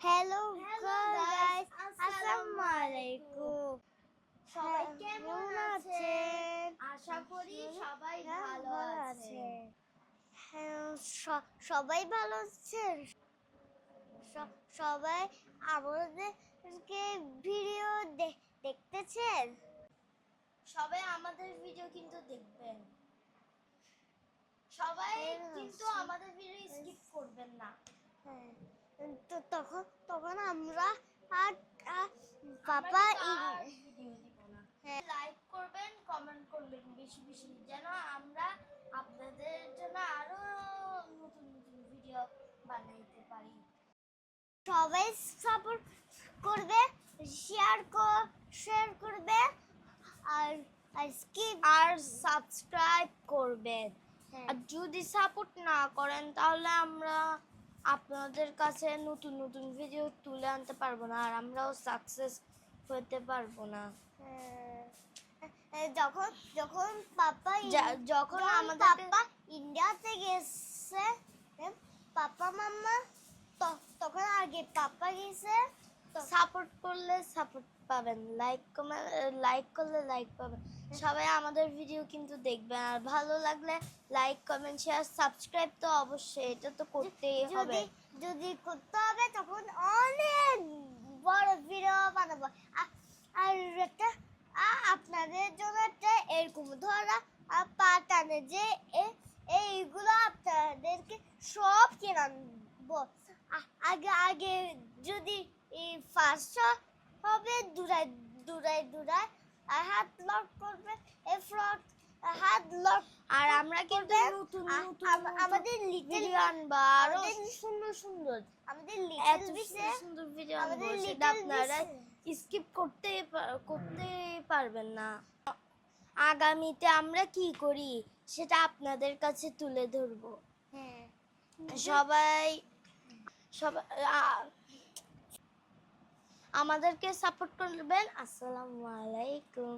Hello guys, আসসালামু আলাইকুম। সবাই কেমন আছেন? আশা করি সবাই ভালো আছেন। হ্যাঁ, সবাই ভালো আছেন। সবাই আমাদেরকে ভিডিও দেখতেছেন। সবাই আমাদের ভিডিও কিন্তু দেখবেন। সবাই কিন্তু আমাদের ভিডিও স্কিপ করবেন না। হ্যাঁ, তো তখন আমরা আর পাপা ভিডিও দিব না। লাইক করবেন, কমেন্ট করবেন বেশি বেশি, যেন আমরা আপনাদের জন্য আরো নতুন নতুন ভিডিও বানাইতে পারি। সবাই সাপোর্ট করবে, শেয়ার করবে আর স্কিপ আর সাবস্ক্রাইব করবেন। আর যদি সাপোর্ট না করেন তাহলে আমরা আপনাদের কাছে নতুন নতুন ভিডিও তুলে আনতে পারবো না, আর আমরাও সাকসেস হতে পারবো না। যখন যখন পাপা যখন আমাদের পাপা ইন্ডিয়াতে গেছে, পাপা মাম্মা তখন আগে পাপা গেছে। সাপোর্ট করলে সাপোর্ট পাবেন, লাইক করলে লাইক পাবেন। সবাই আমাদের ভিডিও কিন্তু দেখবেন, আর ভালো লাগলে লাইক কমেন্ট শেয়ার সাবস্ক্রাইব তো অবশ্যই, এটা তো করতেই হবে। যদি করতে হবে তখন অনেক বড় ভিডিও বানাবো। আর একটা আপনাদের জন্য একটা এরকম ধরা পাঠানে যে এইগুলো আপনাদেরকে সব কিনে আনবো। আগে আগে যদি ফার্স্ট হবে দূরায় আর হাত লক করবে, ফ্রন্ট হাত লক। আর আমরা কিন্তু নতুন নতুন আমাদের ভিডিও আনবা, আরো সুন্দর সুন্দর আমাদের এত সুন্দর ভিডিও আনবো, সেটা আপনারা স্কিপ করতে পারবেন না। আগামীতে আমরা কি করি সেটা আপনাদের কাছে তুলে ধরবো। হ্যাঁ, সবাই আমাদেরকে সাপোর্ট করবেন। আসসালামু আলাইকুম।